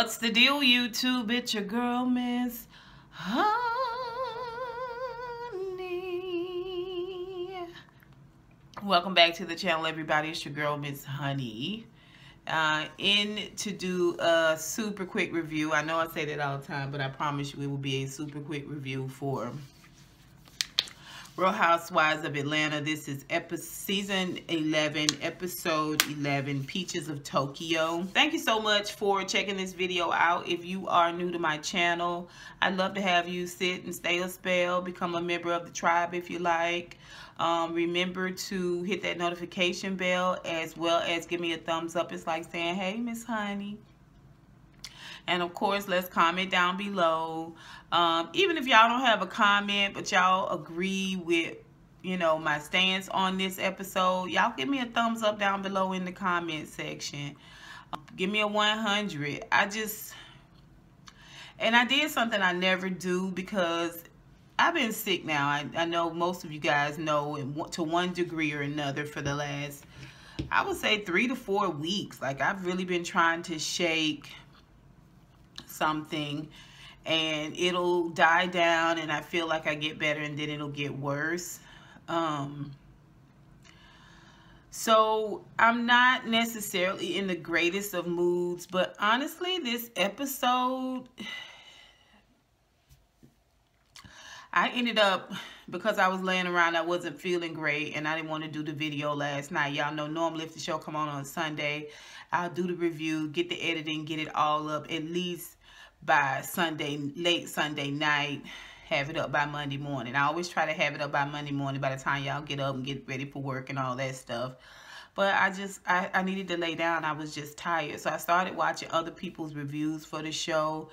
What's the deal, YouTube? It's your girl, Miss Honey. Welcome back to the channel, everybody. It's your girl, Miss Honey. To do a super quick review. I know I say that all the time, but I promise you it will be a super quick review for Real Housewives of Atlanta. This is season 11, episode 11, Peaches of Tokyo. Thank you so much for checking this video out. If you are new to my channel, I'd love to have you sit and stay a spell, become a member of the tribe if you like. Remember to hit that notification bell, as well as give me a thumbs up. It's like saying, hey, Miss Honey. And of course, let's comment down below. Even if y'all don't have a comment, but y'all agree with, my stance on this episode, y'all give me a thumbs up down below in the comment section. Give me a 100. I did something I never do because I've been sick now. I know most of you guys know to one degree or another for the last, I would say 3 to 4 weeks. Like, I've really been trying to shake something and it'll die down and I feel like I get better and then it'll get worse. So I'm not necessarily in the greatest of moods, but honestly, this episode, I ended up, because I was laying around, I wasn't feeling great and I didn't want to do the video last night. Y'all know normally if the show come on Sunday, I'll do the review, get the editing, get it all up at least by Sunday, late Sunday night, have it up by Monday morning. I always try to have it up by Monday morning by the time y'all get up and get ready for work and all that stuff. But I needed to lay down. I was just tired. So I started watching other people's reviews for the show.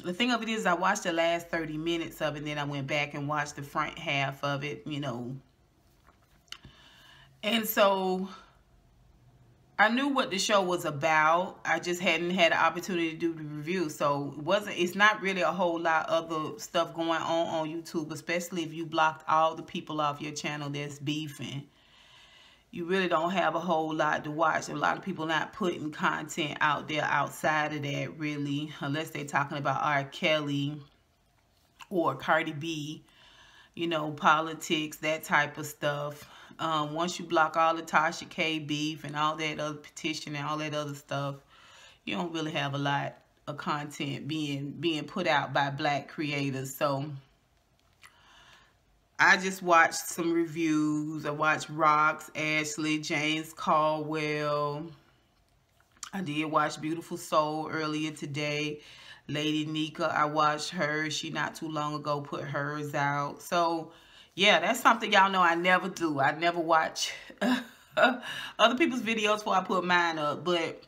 The thing of it is I watched the last 30 minutes of it, and then I went back and watched the front half of it, And so I knew what the show was about. I just hadn't had the opportunity to do the review. So it's not really a whole lot of other stuff going on YouTube, especially if you blocked all the people off your channel that's beefing. You really don't have a whole lot to watch. A lot of people not putting content out there outside of that, really, unless they're talking about R. Kelly or Cardi B, politics, that type of stuff. Once you block all the Tasha K beef and all that other petition and all that other stuff, you don't really have a lot of content being put out by black creators. So I just watched some reviews. I watched Rox, Ashley, James Caldwell. I did watch Beautiful Soul earlier today. Lady Nika, I watched her. She not too long ago put hers out. So yeah, that's something y'all know I never do. I never watch other people's videos before I put mine up. But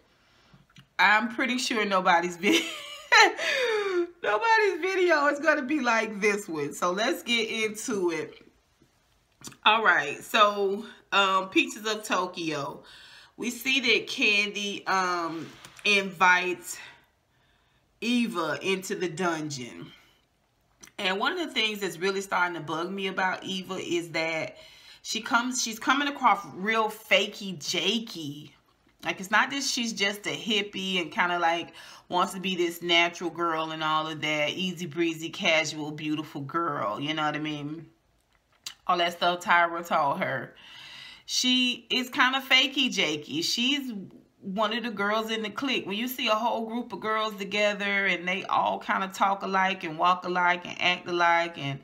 I'm pretty sure nobody's video is going to be like this one. So let's get into it. All right. So Peaches of Tokyo. We see that Candy invites Eva into the dungeon. And one of the things that's really starting to bug me about Eva is that she's coming across real fakey jakey. Like, it's not that she's just a hippie and kind of like wants to be this natural girl and all of that, easy breezy, casual, beautiful girl. You know what I mean? All that stuff Tyra told her. She is kind of fakey jakey. She's one of the girls in the clique. When you see a whole group of girls together and they all kind of talk alike and walk alike and act alike, and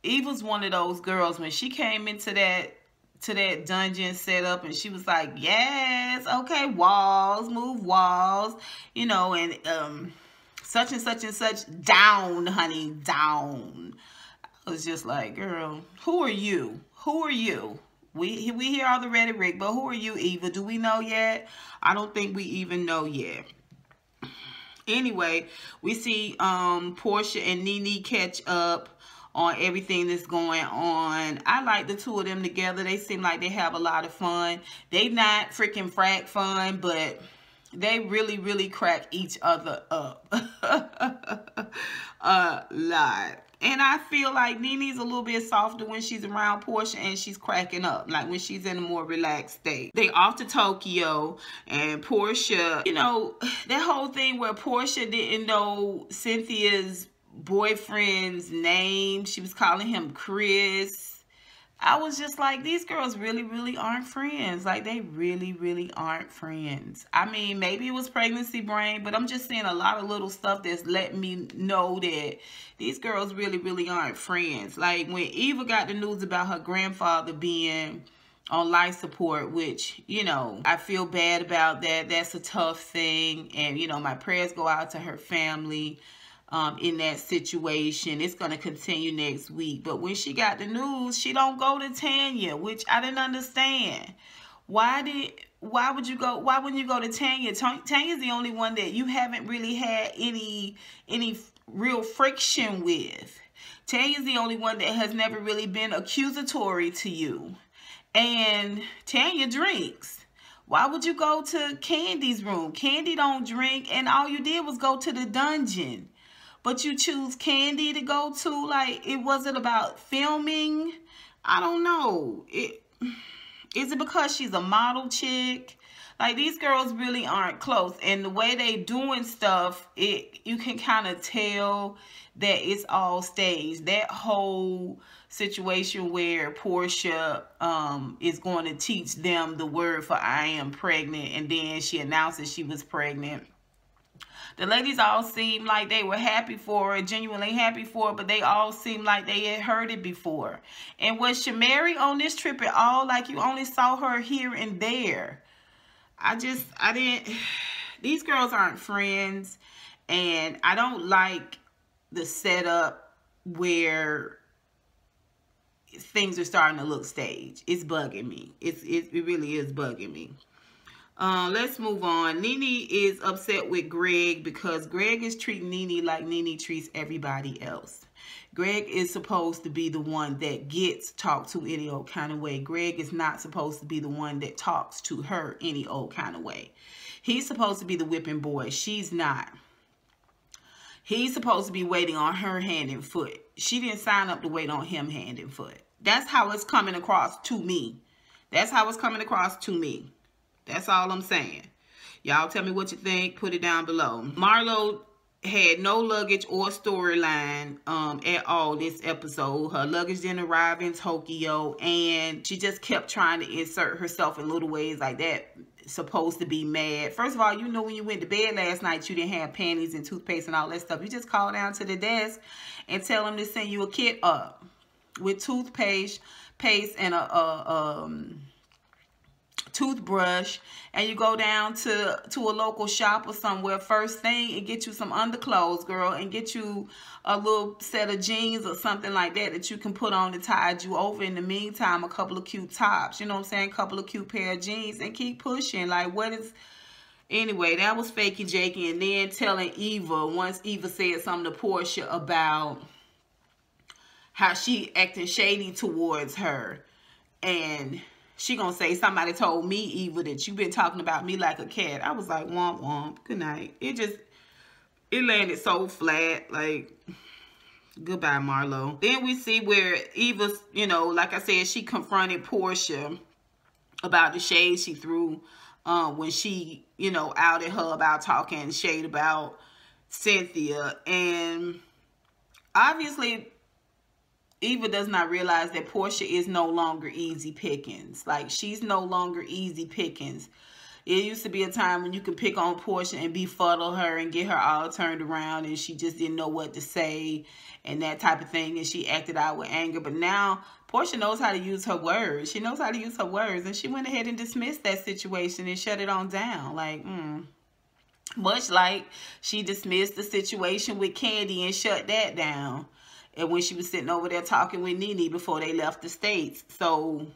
Eva's one of those girls. When she came into that dungeon setup and she was like, yes, okay, walls, move walls, and such and such and such, down, honey, down. I was just like, girl, who are you? Who are you? We hear all the rhetoric, but who are you, Eva? Do we know yet? I don't think we even know yet. Anyway, we see Portia and Nene catch up on everything that's going on. I like the two of them together. They seem like they have a lot of fun. They not freaking frack fun, but they really, really crack each other up a lot. And I feel like Nene's a little bit softer when she's around Porsha and she's cracking up, like when she's in a more relaxed state. They off to Tokyo, and Porsha, you know, that whole thing where Porsha didn't know Cynthia's boyfriend's name. She was calling him Chris. I was just like, these girls really, really aren't friends. Like, they really, really aren't friends. I mean, maybe it was pregnancy brain, but I'm just seeing a lot of little stuff that's letting me know that these girls really, really aren't friends. Like, when Eva got the news about her grandfather being on life support, which, you know, I feel bad about that. That's a tough thing. And, you know, my prayers go out to her family. In that situation. It's going to continue next week. But when she got the news, she don't go to Tanya, which I didn't understand. Why wouldn't you go to Tanya? Tanya's the only one that you haven't really had any real friction with. Tanya's the only one that has never really been accusatory to you. And Tanya drinks. Why would you go to Candy's room? Candy don't drink, and all you did was go to the dungeon. But you choose Candy to go to, like, it wasn't about filming. I don't know. Is it because she's a model chick? Like, these girls really aren't close. And the way they doing stuff, you can kind of tell that it's all staged. That whole situation where Porsha is going to teach them the word for I am pregnant, and then she announces she was pregnant. The ladies all seemed like they were happy for her, genuinely happy for her, but they all seemed like they had heard it before. And was Shamari on this trip at all? Like, you only saw her here and there. I didn't, these girls aren't friends, and I don't like the setup where things are starting to look staged. It's bugging me. It really is bugging me. Let's move on. Nene is upset with Greg because Greg is treating Nene like Nene treats everybody else. Greg is supposed to be the one that gets talked to any old kind of way. Greg is not supposed to be the one that talks to her any old kind of way. He's supposed to be the whipping boy. She's not. He's supposed to be waiting on her hand and foot. She didn't sign up to wait on him hand and foot. That's how it's coming across to me. That's how it's coming across to me. That's all I'm saying. Y'all tell me what you think. Put it down below. Marlo had no luggage or storyline at all this episode. Her luggage didn't arrive in Tokyo, and she just kept trying to insert herself in little ways like that. Supposed to be mad. First of all, you know, when you went to bed last night, you didn't have panties and toothpaste and all that stuff. You just call down to the desk and tell them to send you a kit up with toothpaste, and a toothbrush, and you go down to a local shop or somewhere first thing and get you some underclothes, girl, and get you a little set of jeans or something like that you can put on to tide you over. In the meantime, a couple of cute tops, you know what I'm saying, a couple of cute pair of jeans, and keep pushing. Like, what is... Anyway, that was fakey jakey. And then telling Eva, once Eva said something to Porsha about how she acting shady towards her, and she gonna say, somebody told me, Eva, that you been talking about me like a cat. I was like, womp womp, good night. It landed so flat. Like, goodbye, Marlo. Then we see where Eva's, you know, like I said, she confronted Porsha about the shade she threw when she, you know, outed her about talking shade about Cynthia. And obviously, Eva does not realize that Porsha is no longer easy pickings. Like, she's no longer easy pickings. It used to be a time when you could pick on Porsha and befuddle her and get her all turned around, and she just didn't know what to say and that type of thing, and she acted out with anger. But now Porsha knows how to use her words. She knows how to use her words, and she went ahead and dismissed that situation and shut it on down. Like, much like she dismissed the situation with Candy and shut that down. And when she was sitting over there talking with Nene before they left the States. So,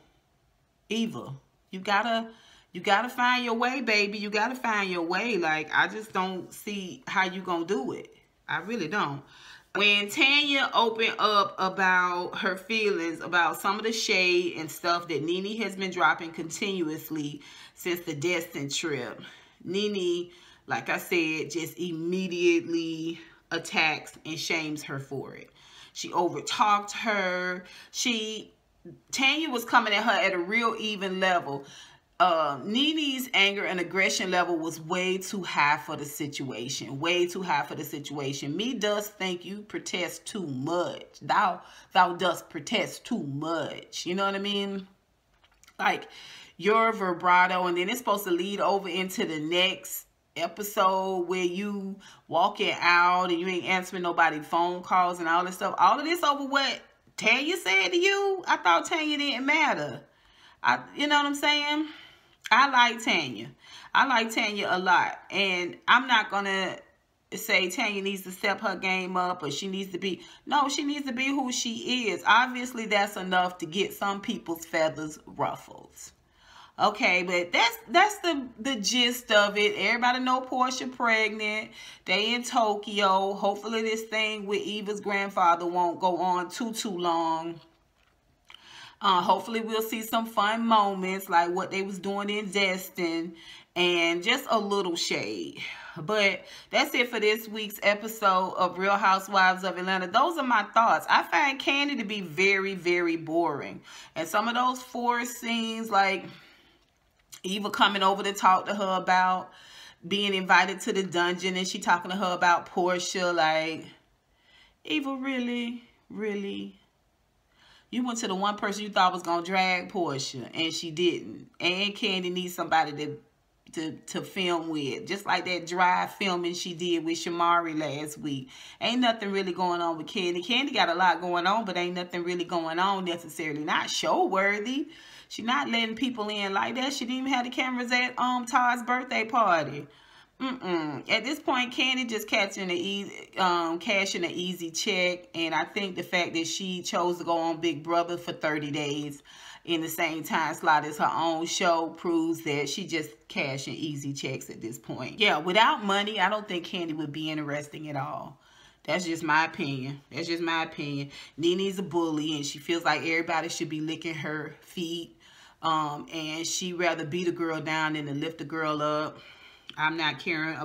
Eva, you gotta find your way, baby. You gotta find your way. Like, I just don't see how you gonna do it. I really don't. When Tanya opened up about her feelings about some of the shade and stuff that Nene has been dropping continuously since the Destin trip, Nene, like I said, just immediately attacks and shames her for it. She overtalked her. Tanya was coming at her at a real even level. Nene's anger and aggression level was way too high for the situation. Way too high for the situation. Me does think you protest too much. Thou dost protest too much. You know what I mean? Like, your vibrato, and then it's supposed to lead over into the next episode where you walking out and you ain't answering nobody's phone calls and all this stuff. All of this over what Tanya said to you? I thought Tanya didn't matter. You know what I'm saying? I like Tanya. I like Tanya a lot. And I'm not going to say Tanya needs to step her game up or she needs to be. No, she needs to be who she is. Obviously, that's enough to get some people's feathers ruffled. Okay, but that's the gist of it. Everybody know Porsha pregnant. They in Tokyo. Hopefully this thing with Eva's grandfather won't go on too long. Hopefully we'll see some fun moments like what they was doing in Destin and just a little shade. But that's it for this week's episode of Real Housewives of Atlanta. Those are my thoughts. I find Kandi to be very, very boring. And some of those forced scenes, like Eva coming over to talk to her about being invited to the dungeon and she talking to her about Porsha, like, Eva, really? You went to the one person you thought was going to drag Porsha, and she didn't. And Kandi needs somebody to film with. Just like that dry filming she did with Shamari last week. Ain't nothing really going on with Kandi. Kandi got a lot going on, but ain't nothing really going on necessarily. Not show-worthy. She not letting people in like that. She didn't even have the cameras at Todd's birthday party. At this point, Kandi just cashing an easy check, and I think the fact that she chose to go on Big Brother for 30 days in the same time slot as her own show proves that she just cashing easy checks at this point. Yeah, without money, I don't think Kandi would be interesting at all. That's just my opinion. That's just my opinion. Nene's a bully, and she feels like everybody should be licking her feet, and she'd rather beat a girl down than to lift a girl up. I'm not caring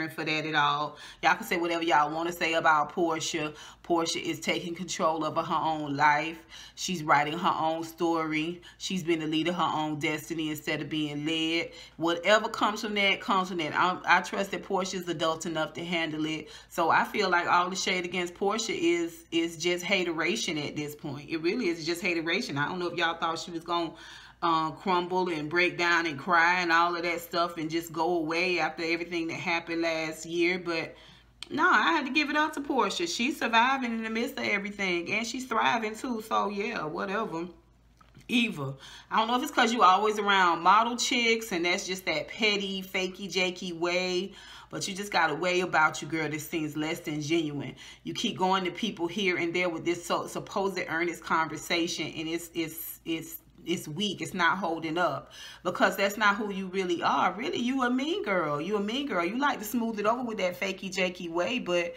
for that at all. Y'all can say whatever y'all want to say about Porsha. Porsha is taking control of her own life. She's writing her own story. She's been the leader of her own destiny instead of being led. Whatever comes from that, comes from that. I trust that Porsha is adult enough to handle it. So I feel like all the shade against Porsha is just hateration at this point. It really is just hateration. I don't know if y'all thought she was going to crumble and break down and cry and all of that stuff and just go away after everything that happened last year. But no, I had to give it up to Porsha. She's surviving in the midst of everything, and she's thriving too. So yeah, whatever. Eva, I don't know if it's because you always around model chicks and that's just that petty, fakey, jakey way, but you just got a way about you, girl, that seems less than genuine. You keep going to people here and there with this supposed earnest conversation, and it's weak. It's not holding up because that's not who you really are. Really, you a mean girl. You a mean girl. You like to smooth it over with that fakey, jakey way, but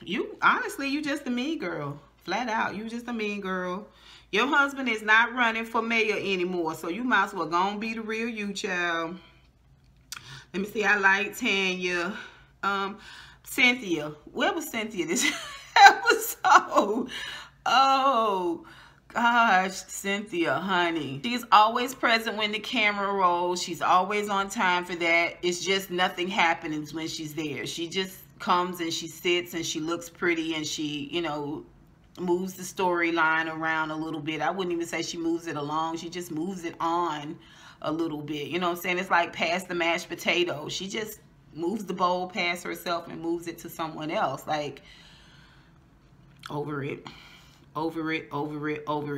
you honestly, you just a mean girl. Flat out, you just a mean girl. Your husband is not running for mayor anymore, so you might as well go and be the real you, child. Let me see. I like Tanya. Cynthia. Where was Cynthia this episode? Oh, gosh, Cynthia, honey. She's always present when the camera rolls. She's always on time for that. It's just nothing happens when she's there. She just comes and she sits and she looks pretty and she, you know, moves the storyline around a little bit. I wouldn't even say she moves it along. She just moves it on a little bit. You know what I'm saying? It's like past the mashed potato. She just moves the bowl past herself and moves it to someone else. Like, over it. Over it.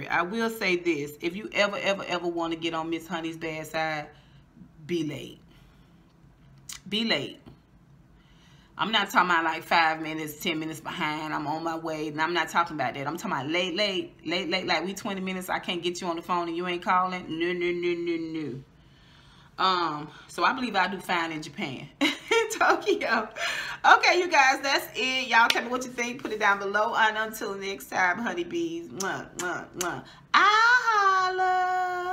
I will say this. If you ever want to get on Miss Honey's bad side, be late. Be late. I'm not talking about like 5 minutes, 10 minutes behind. I'm on my way. And I'm not talking about that. I'm talking about late. Like we 20 minutes, I can't get you on the phone and you ain't calling. No. So I believe I do fine in Japan. In Tokyo. Okay, you guys, that's it. Y'all tell me what you think. Put it down below. And until next time, honeybees. Mwah, mwah, mwah. I'll holla.